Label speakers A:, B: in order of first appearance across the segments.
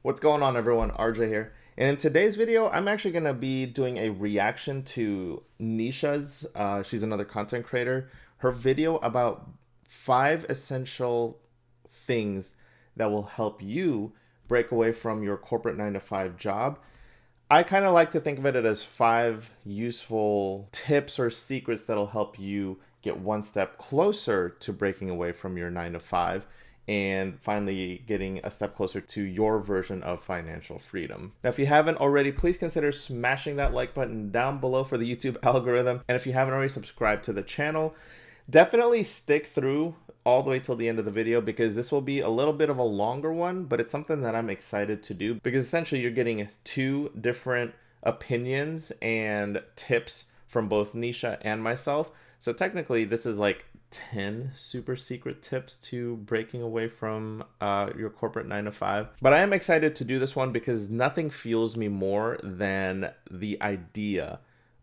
A: What's going on, everyone? RJ here. And in today's video, I'm actually going to be doing a reaction to Nisha's, she's another content creator, her video about 5 essential things that will help you break away from your corporate 9 to 5 job. I kind of like to think of it as 5 useful tips or secrets that'll help you get one step closer to breaking away from your 9 to 5 and finally getting a step closer to your version of financial freedom. Now, if you haven't already, please consider smashing that like button down below for the YouTube algorithm. And if you haven't already subscribed to the channel, definitely stick through all the way till the end of the video, because this will be a little bit of a longer one, but it's something that I'm excited to do because essentially you're getting 2 different opinions and tips from both Nisha and myself. So technically this is like 10 super secret tips to breaking away from your corporate 9 to 5. But I am excited to do this one because nothing fuels me more than the idea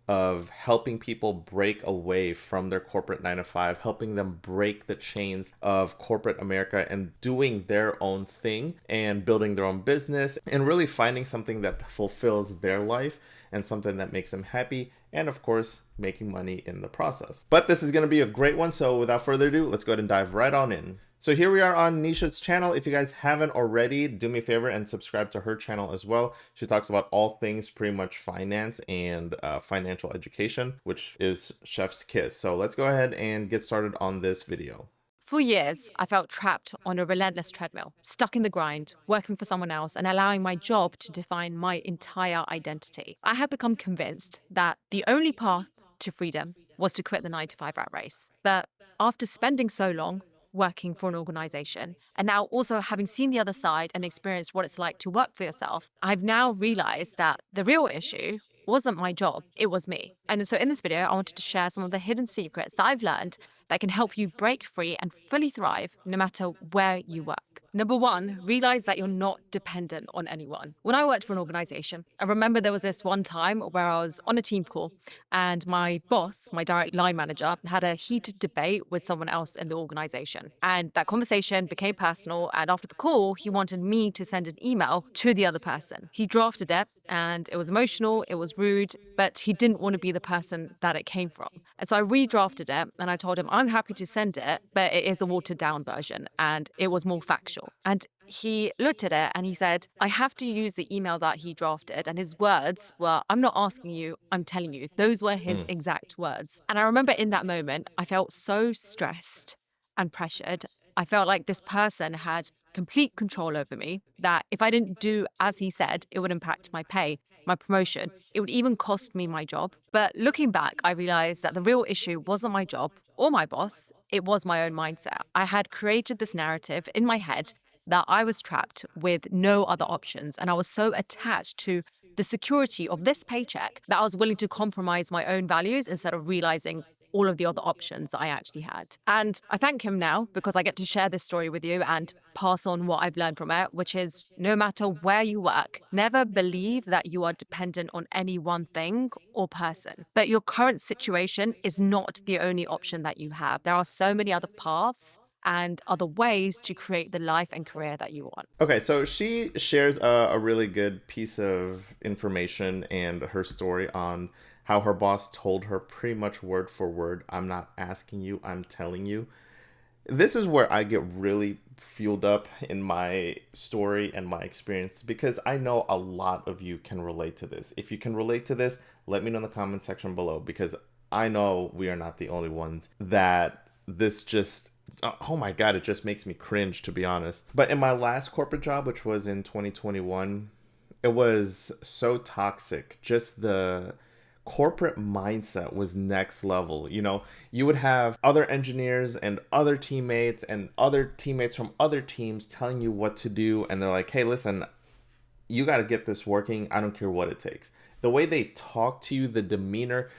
A: of helping people break away from their corporate 9 to 5, helping them break the chains of corporate America and doing their own thing and building their own business and really finding something that fulfills their life and something that makes them happy, and of course making money in the process. But this is going to be a great one, so without further ado, let's go ahead and dive right on in. So here we are on Nisha's channel. If you guys haven't already, do me a favor and subscribe to her channel as well. She talks about all things pretty much finance and financial education, which is chef's kiss. So let's go ahead and get started on this video.
B: For years, I felt trapped on a relentless treadmill, stuck in the grind, working for someone else, and allowing my job to define my entire identity. I had become convinced that the only path to freedom was to quit the 9 to 5 rat race. But after spending so long working for an organization, and now also having seen the other side and experienced what it's like to work for yourself, I've now realized that the real issue wasn't my job, it was me. And so in this video, I wanted to share some of the hidden secrets that I've learned that can help you break free and fully thrive no matter where you work. Number 1, realize that you're not dependent on anyone. When I worked for an organization, I remember there was this one time where I was on a team call and my boss, my direct line manager, had a heated debate with someone else in the organization. And that conversation became personal, and after the call, he wanted me to send an email to the other person. He drafted it and it was emotional, it was rude, but he didn't want to be the person that it came from. And so I redrafted it and I told him I'm happy to send it, but it is a watered down version and it was more factual. And he looked at it and he said, I have to use the email that he drafted. And his words were, I'm not asking you, I'm telling you. Those were his exact words. And I remember in that moment, I felt so stressed and pressured. I felt like this person had complete control over me, that if I didn't do as he said, it would impact my pay, my promotion. It would even cost me my job. But looking back, I realized that the real issue wasn't my job or my boss. It was my own mindset. I had created this narrative in my head that I was trapped with no other options. And I was so attached to the security of this paycheck that I was willing to compromise my own values instead of realizing all of the other options that I actually had. And I thank him now because I get to share this story with you and pass on what I've learned from it, which is no matter where you work, never believe that you are dependent on any one thing or person. But your current situation is not the only option that you have. There are so many other paths and other ways to create the life and career that you want.
A: Okay, so she shares a really good piece of information and her story on how her boss told her pretty much word for word, I'm not asking you, I'm telling you. This is where I get really fueled up in my story and my experience because I know a lot of you can relate to this. If you can relate to this, let me know in the comment section below, because I know we are not the only ones that this just, oh my God, it just makes me cringe, to be honest. But in my last corporate job, which was in 2021, it was so toxic. Just the corporate mindset was next level. You know, you would have other engineers and other teammates from other teams telling you what to do, and they're like, hey, listen, you got to get this working. I don't care what it takes. The way they talk to you, the demeanor,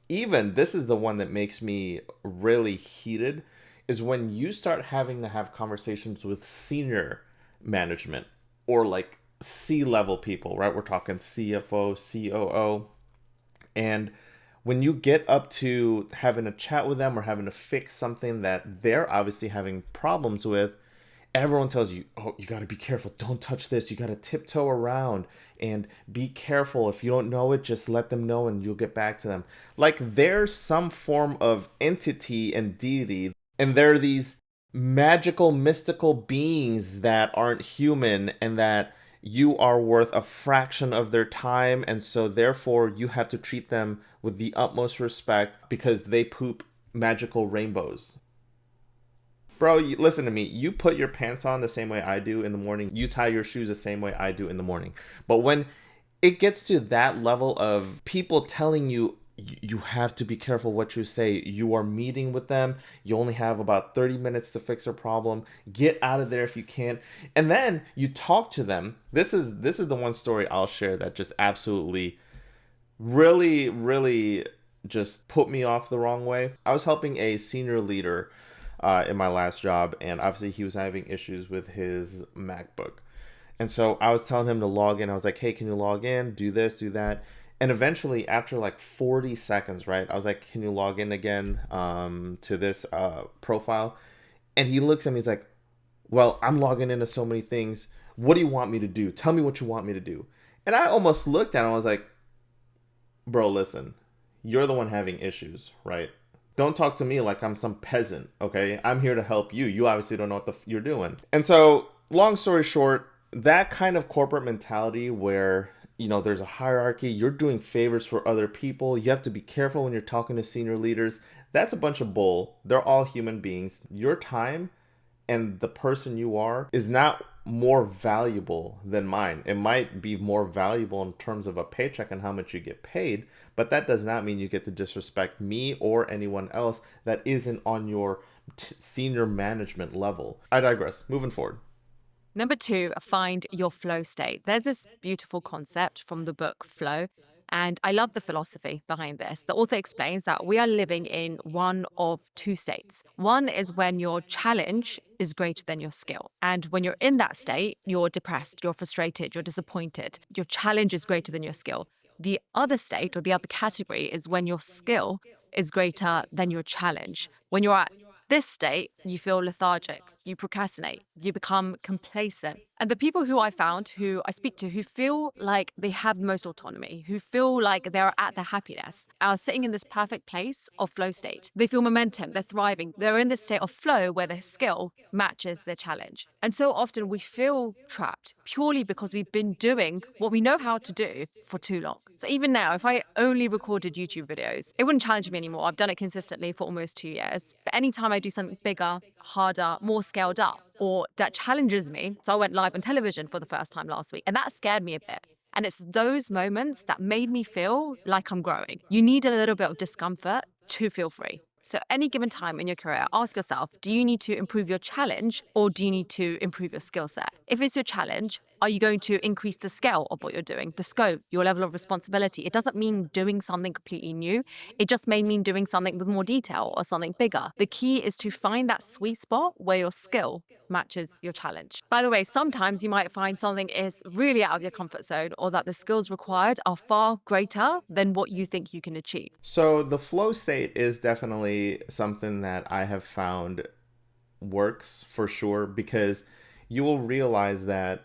A: even this is the one that makes me really heated, is when you start having to have conversations with senior management or like C-level people, right? We're talking CFO, COO. And when you get up to having a chat with them or having to fix something that they're obviously having problems with, Everyone tells you, oh, you got to be careful. Don't touch this. You got to tiptoe around and be careful. If you don't know it, just let them know and you'll get back to them. Like there's some form of entity and deity, and there are these magical, mystical beings that aren't human and that you are worth a fraction of their time. And so, therefore, you have to treat them with the utmost respect because they poop magical rainbows. Bro, listen to me. You put your pants on the same way I do in the morning. You tie your shoes the same way I do in the morning. But when it gets to that level of people telling you, you have to be careful what you say. You are meeting with them. You only have about 30 minutes to fix a problem. Get out of there if you can. And then you talk to them. This is the one story I'll share that just absolutely really just put me off the wrong way. I was helping a senior leader in my last job, and obviously he was having issues with his MacBook. And so I was telling him to log in. I was like, hey, can you log in? Do this, do that. And eventually, after like 40 seconds, right, I was like, can you log in again to this profile? And he looks at me, he's like, well, I'm logging into so many things. What do you want me to do? Tell me what you want me to do. And I almost looked at him. I was like, bro, listen, you're the one having issues, right? Don't talk to me like I'm some peasant, okay? I'm here to help you. You obviously don't know what you're doing. And so, long story short, that kind of corporate mentality where, you know, there's a hierarchy, you're doing favors for other people, you have to be careful when you're talking to senior leaders, that's a bunch of bull. They're all human beings. Your time and the person you are is not more valuable than mine. It might be more valuable in terms of a paycheck and how much you get paid, but that does not mean you get to disrespect me or anyone else that isn't on your senior management level. I digress. Moving forward.
B: Number 2, find your flow state. There's this beautiful concept from the book Flow, and I love the philosophy behind this. The author explains that we are living in one of two states. One is when your challenge is greater than your skill. And when you're in that state, you're depressed, you're frustrated, you're disappointed. Your challenge is greater than your skill. The other state or the other category is when your skill is greater than your challenge. When you're at this state, you feel lethargic, you procrastinate, you become complacent. And the people who I found, who I speak to, who feel like they have the most autonomy, who feel like they're at their happiness, are sitting in this perfect place of flow state. They feel momentum, they're thriving, they're in this state of flow where their skill matches their challenge. And so often we feel trapped purely because we've been doing what we know how to do for too long. So even now, if I only recorded YouTube videos, it wouldn't challenge me anymore. I've done it consistently for almost 2 years. But anytime I do something bigger, harder, more scaled up, or that challenges me, so I went live on television for the first time last week, and that scared me a bit. And it's those moments that made me feel like I'm growing. You need a little bit of discomfort to feel free. So any given time in your career, ask yourself, do you need to improve your challenge or do you need to improve your skill set? If it's your challenge, are you going to increase the scale of what you're doing, the scope, your level of responsibility? It doesn't mean doing something completely new. It just may mean doing something with more detail or something bigger. The key is to find that sweet spot where your skill matches your challenge. By the way, sometimes you might find something is really out of your comfort zone or that the skills required are far greater than what you think you can achieve.
A: So the flow state is definitely something that I have found works for sure, because you will realize that,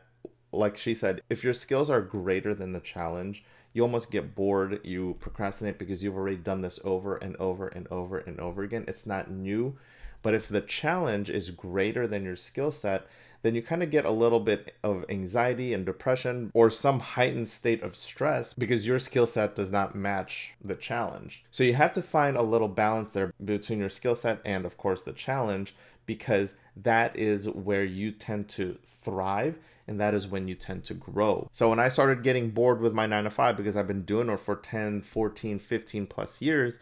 A: like she said, if your skills are greater than the challenge, you almost get bored, you procrastinate because you've already done this over and over and over and over again. It's not new. But if the challenge is greater than your skill set, then you kind of get a little bit of anxiety and depression or some heightened state of stress because your skill set does not match the challenge. So you have to find a little balance there between your skill set and, of course, the challenge, because that is where you tend to thrive and that is when you tend to grow. So when I started getting bored with my 9 to 5, because I've been doing it for 10, 14, 15 plus years,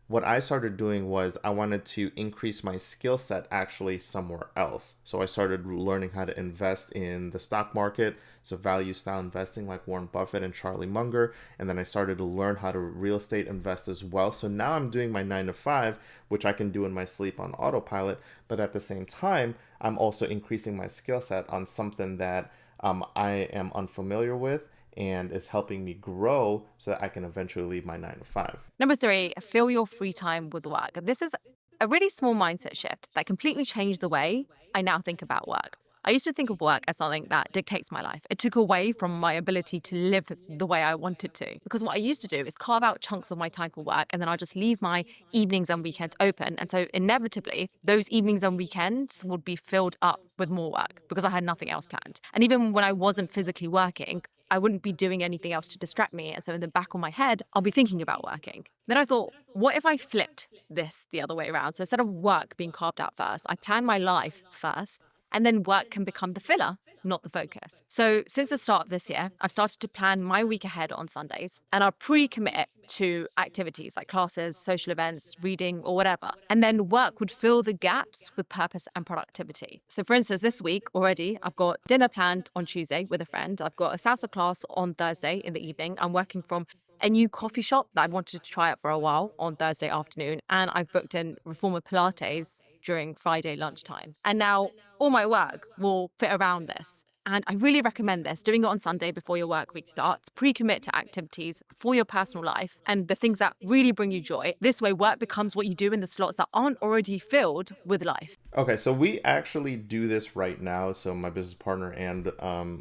A: what I started doing was I wanted to increase my skill set actually somewhere else. So I started learning how to invest in the stock market, so value style investing like Warren Buffett and Charlie Munger. And then I started to learn how to real estate invest as well. So now I'm doing my 9 to 5, which I can do in my sleep on autopilot. But at the same time, I'm also increasing my skill set on something that I am unfamiliar with and is helping me grow so that I can eventually leave my 9 to 5.
B: Number 3, fill your free time with work. This is a really small mindset shift that completely changed the way I now think about work. I used to think of work as something that dictates my life. It took away from my ability to live the way I wanted to. Because what I used to do is carve out chunks of my time for work, and then I'll just leave my evenings and weekends open. And so inevitably, those evenings and weekends would be filled up with more work because I had nothing else planned. And even when I wasn't physically working, I wouldn't be doing anything else to distract me. And so in the back of my head, I'll be thinking about working. Then I thought, what if I flipped this the other way around? So instead of work being carved out first, I plan my life first, and then work can become the filler, not the focus. So since the start of this year, I've started to plan my week ahead on Sundays, and I'll pre-commit to activities like classes, social events, reading, or whatever. And then work would fill the gaps with purpose and productivity. So for instance, this week already, I've got dinner planned on Tuesday with a friend. I've got a salsa class on Thursday in the evening. I'm working from a new coffee shop that I wanted to try out for a while on Thursday afternoon. And I've booked in Reformer Pilates during Friday lunchtime. And now all my work will fit around this. And I really recommend this, doing it on Sunday before your work week starts. Pre-commit to activities for your personal life and the things that really bring you joy. This way, work becomes what you do in the slots that aren't already filled with life.
A: Okay, so we actually do this right now. So my business partner and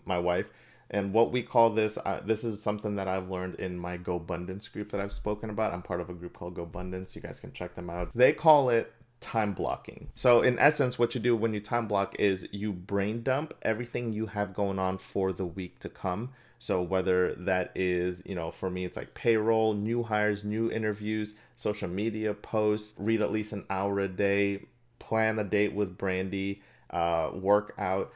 A: my wife. And what we call this, this is something that I've learned in my GoBundance group that I've spoken about. I'm part of a group called GoBundance. You guys can check them out. They call it time blocking. So in essence, what you do when you time block is you brain dump everything you have going on for the week to come. So whether that is, for me, it's like payroll, new hires, new interviews, social media posts, read at least an hour a day, plan a date with Brandy, work out.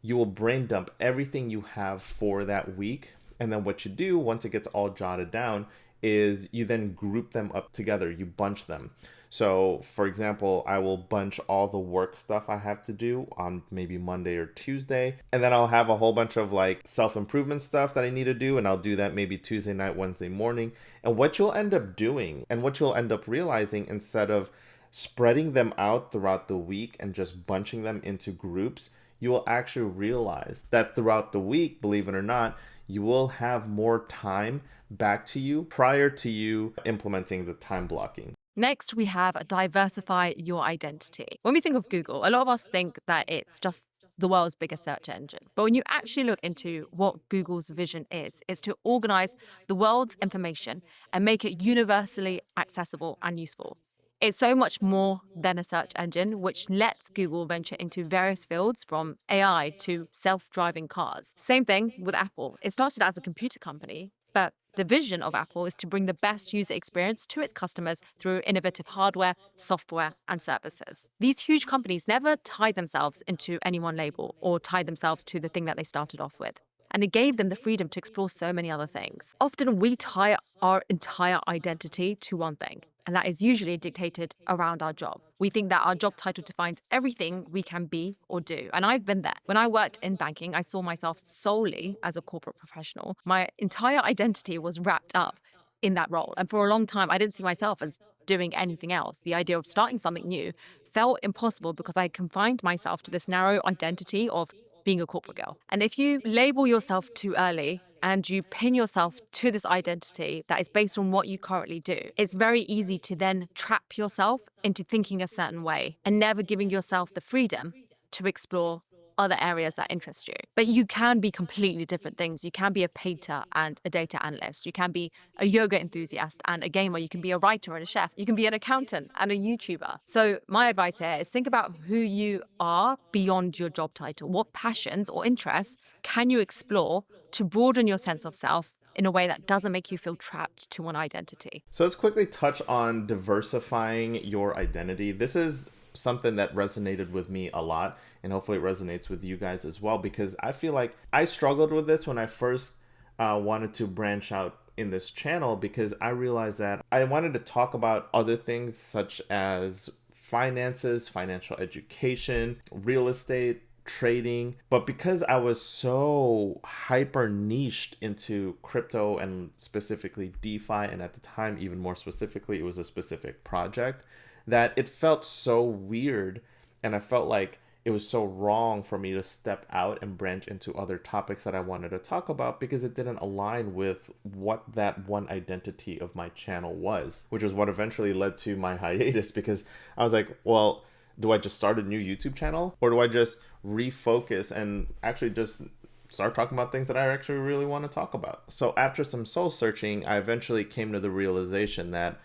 A: You will brain dump everything you have for that week. And then what you do once it gets all jotted down is you then group them up together. You bunch them. So for example, I will bunch all the work stuff I have to do on maybe Monday or Tuesday. And then I'll have a whole bunch of like self-improvement stuff that I need to do. And I'll do that maybe Tuesday night, Wednesday morning. And what you'll end up doing and what you'll end up realizing, instead of spreading them out throughout the week and just bunching them into groups, you will actually realize that throughout the week, believe it or not, you will have more time back to you prior to you implementing the time blocking.
B: Next, we have diversify your identity. When we think of Google, a lot of us think that it's just the world's biggest search engine. But when you actually look into what Google's vision is to organize the world's information and make it universally accessible and useful. It's so much more than a search engine, which lets Google venture into various fields from AI to self-driving cars. Same thing with Apple. It started as a computer company, but the vision of Apple is to bring the best user experience to its customers through innovative hardware, software, and services. These huge companies never tied themselves into any one label or tied themselves to the thing that they started off with. And it gave them the freedom to explore so many other things. Often we tie our entire identity to one thing, and that is usually dictated around our job. We think that our job title defines everything we can be or do. And I've been there. When I worked in banking, I saw myself solely as a corporate professional. My entire identity was wrapped up in that role. And for a long time, I didn't see myself as doing anything else. The idea of starting something new felt impossible because I confined myself to this narrow identity of being a corporate girl. And if you label yourself too early and you pin yourself to this identity that is based on what you currently do, it's very easy to then trap yourself into thinking a certain way and never giving yourself the freedom to explore other areas that interest you. But you can be completely different things. You can be a painter and a data analyst. You can be a yoga enthusiast and a gamer. You can be a writer and a chef. You can be an accountant and a YouTuber. So my advice here is think about who you are beyond your job title. What passions or interests can you explore to broaden your sense of self in a way that doesn't make you feel trapped to one identity?
A: So let's quickly touch on diversifying your identity. This is something that resonated with me a lot, and hopefully it resonates with you guys as well, because I feel like I struggled with this when I first wanted to branch out in this channel, because I realized that I wanted to talk about other things such as finances, financial education, real estate, trading, but because I was so hyper niched into crypto and specifically DeFi, and at the time even more specifically it was a specific project, that it felt so weird, and I felt like it was so wrong for me to step out and branch into other topics that I wanted to talk about, because it didn't align with what that one identity of my channel was, which was what eventually led to my hiatus, because I was like, well, Do I just start a new YouTube channel, or do I just refocus and actually just start talking about things that I actually really want to talk about? So after some soul searching, I eventually came to the realization that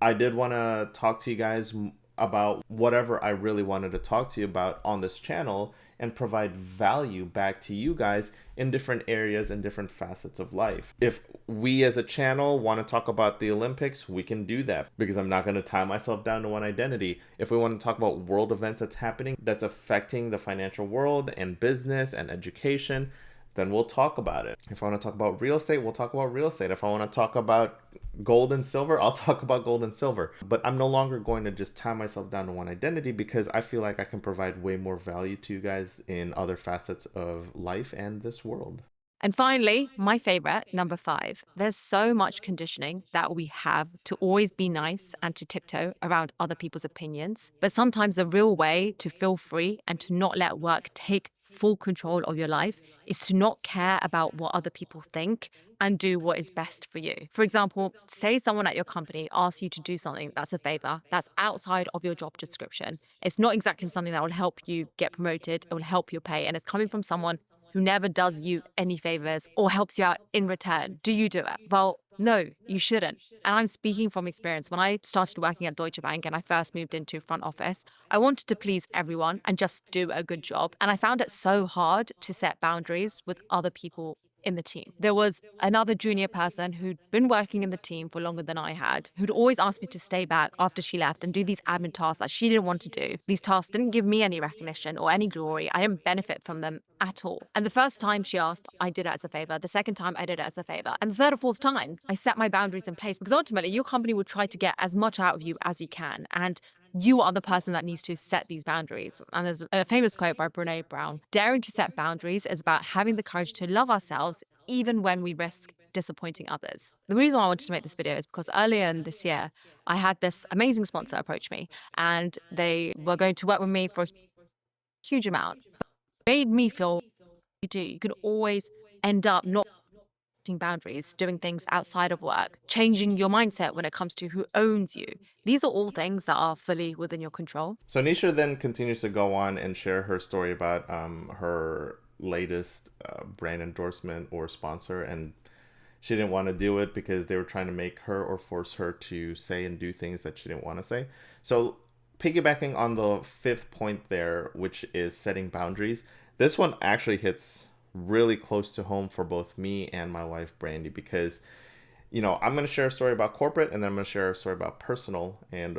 A: I did want to talk to you guys about whatever I really wanted to talk to you about on this channel and provide value back to you guys in different areas and different facets of life. If we as a channel want to talk about the Olympics, we can do that because I'm not going to tie myself down to one identity. If we want to talk about world events that's happening that's affecting the financial world and business and education, then we'll talk about it. If I want to talk about real estate, we'll talk about real estate. If I want to talk about gold and silver, I'll talk about gold and silver. But I'm no longer going to just tie myself down to one identity because I feel like I can provide way more value to you guys in other facets of life and this world.
B: And finally, my favorite, number 5, there's so much conditioning that we have to always be nice and to tiptoe around other people's opinions. But sometimes the real way to feel free and to not let work take full control of your life is to not care about what other people think and do what is best for you. For example, say someone at your company asks you to do something that's a favor, that's outside of your job description. It's not exactly something that will help you get promoted, it will help your pay, and it's coming from someone who never does you any favors or helps you out in return. Do you do it? Well, no, you shouldn't. And I'm speaking from experience. When I started working at Deutsche Bank and I first moved into front office, I wanted to please everyone and just do a good job. And I found it so hard to set boundaries with other people in the team. There was another junior person who'd been working in the team for longer than I had, who'd always asked me to stay back after she left and do these admin tasks that she didn't want to do. These tasks didn't give me any recognition or any glory. I didn't benefit from them at all. And the first time she asked, I did it as a favor. The second time, I did it as a favor. And the third or fourth time, I set my boundaries in place because ultimately your company will try to get as much out of you as you can. And you are the person that needs to set these boundaries. And there's a famous quote by Brene Brown: daring to set boundaries is about having the courage to love ourselves even when we risk disappointing others. The reason why I wanted to make this video is because earlier in this year, I had this amazing sponsor approach me and they were going to work with me for a huge amount. It made me feel you can always end up not boundaries, doing things outside of work, changing your mindset when it comes to who owns you. These are all things that are fully within your control.
A: So Nisha then continues to go on and share her story about her latest brand endorsement or sponsor, and she didn't want to do it because they were trying to make her or force her to say and do things that she didn't want to say. So piggybacking on the 5th point there, which is setting boundaries, this one actually hits really close to home for both me and my wife Brandy, because I'm going to share a story about corporate and then I'm going to share a story about personal, and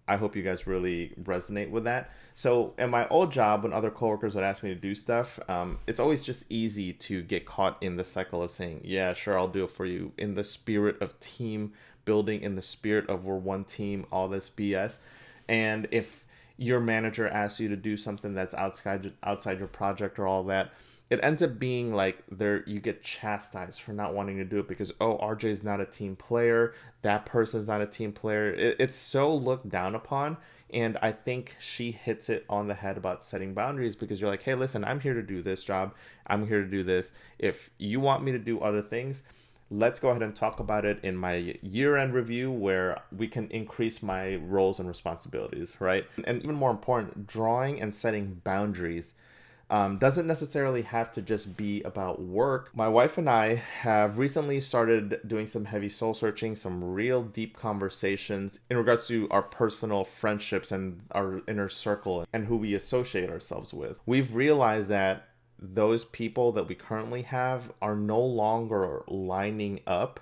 A: I hope you guys really resonate with that. So in my old job, when other coworkers would ask me to do stuff, it's always just easy to get caught in the cycle of saying, yeah, sure, I'll do it for you, in the spirit of team building, in the spirit of we're one team, all this BS. And if your manager asks you to do something that's outside your project or all that, it ends up being like you get chastised for not wanting to do it because, oh, RJ's not a team player, that person's not a team player. It's so looked down upon. And I think she hits it on the head about setting boundaries, because you're like, hey, listen, I'm here to do this job. I'm here to do this. If you want me to do other things, let's go ahead and talk about it in my year-end review where we can increase my roles and responsibilities, right? And even more important, drawing and setting boundaries doesn't necessarily have to just be about work. My wife and I have recently started doing some heavy soul searching, some real deep conversations in regards to our personal friendships and our inner circle and who we associate ourselves with. We've realized that those people that we currently have are no longer lining up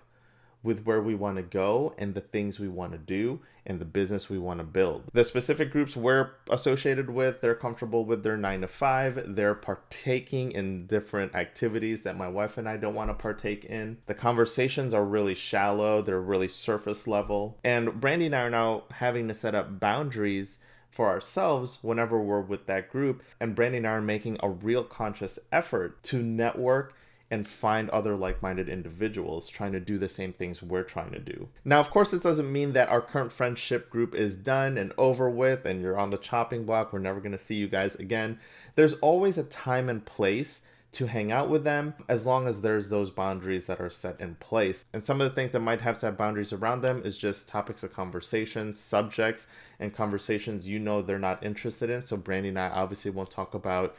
A: with where we want to go and the things we want to do and the business we want to build. The specific groups we're associated with, they're comfortable with their 9 to 5. They're partaking in different activities that my wife and I don't want to partake in. The conversations are really shallow. They're really surface level. And Brandy and I are now having to set up boundaries for ourselves whenever we're with that group. And Brandy and I are making a real conscious effort to network and find other like-minded individuals trying to do the same things we're trying to do. Now, of course, this doesn't mean that our current friendship group is done and over with and you're on the chopping block. We're never going to see you guys again. There's always a time and place to hang out with them, as long as there's those boundaries that are set in place. And some of the things that might have to have boundaries around them is just topics of conversation, subjects, and conversations they're not interested in. So Brandy and I obviously won't talk about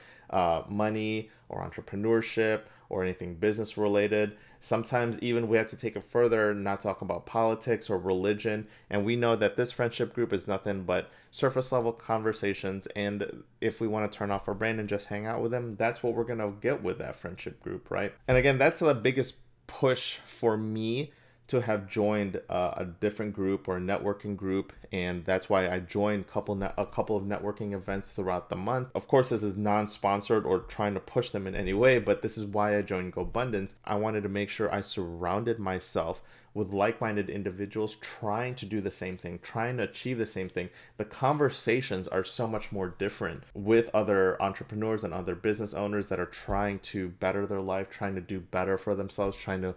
A: money or entrepreneurship or anything business related. Sometimes even we have to take it further, not talk about politics or religion. And we know that this friendship group is nothing but surface level conversations. And if we want to turn off our brain and just hang out with them, that's what we're going to get with that friendship group, right? And again, that's the biggest push for me to have joined a different group or a networking group, and that's why I joined a couple of networking events throughout the month. Of course, this is non-sponsored or trying to push them in any way, but this is why I joined GoBundance. I wanted to make sure I surrounded myself with like-minded individuals trying to do the same thing, trying to achieve the same thing. The conversations are so much more different with other entrepreneurs and other business owners that are trying to better their life, trying to do better for themselves, trying to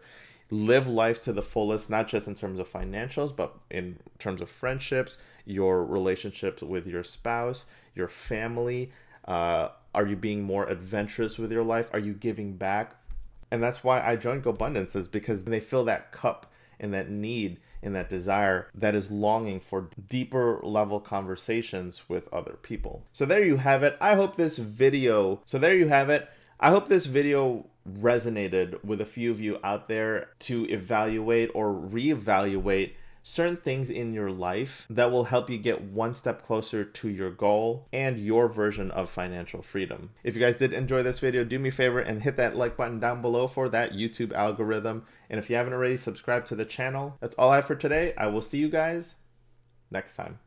A: live life to the fullest, not just in terms of financials, but in terms of friendships, your relationships with your spouse, your family. Are you being more adventurous with your life? Are you giving back? And that's why I joined GoBundance, is because they fill that cup and that need and that desire that is longing for deeper level conversations with other people. So there you have it. I hope this video resonated with a few of you out there to evaluate or reevaluate certain things in your life that will help you get one step closer to your goal and your version of financial freedom. If you guys did enjoy this video, do me a favor and hit that like button down below for that YouTube algorithm. And if you haven't already, subscribe to the channel. That's all I have for today. I will see you guys next time.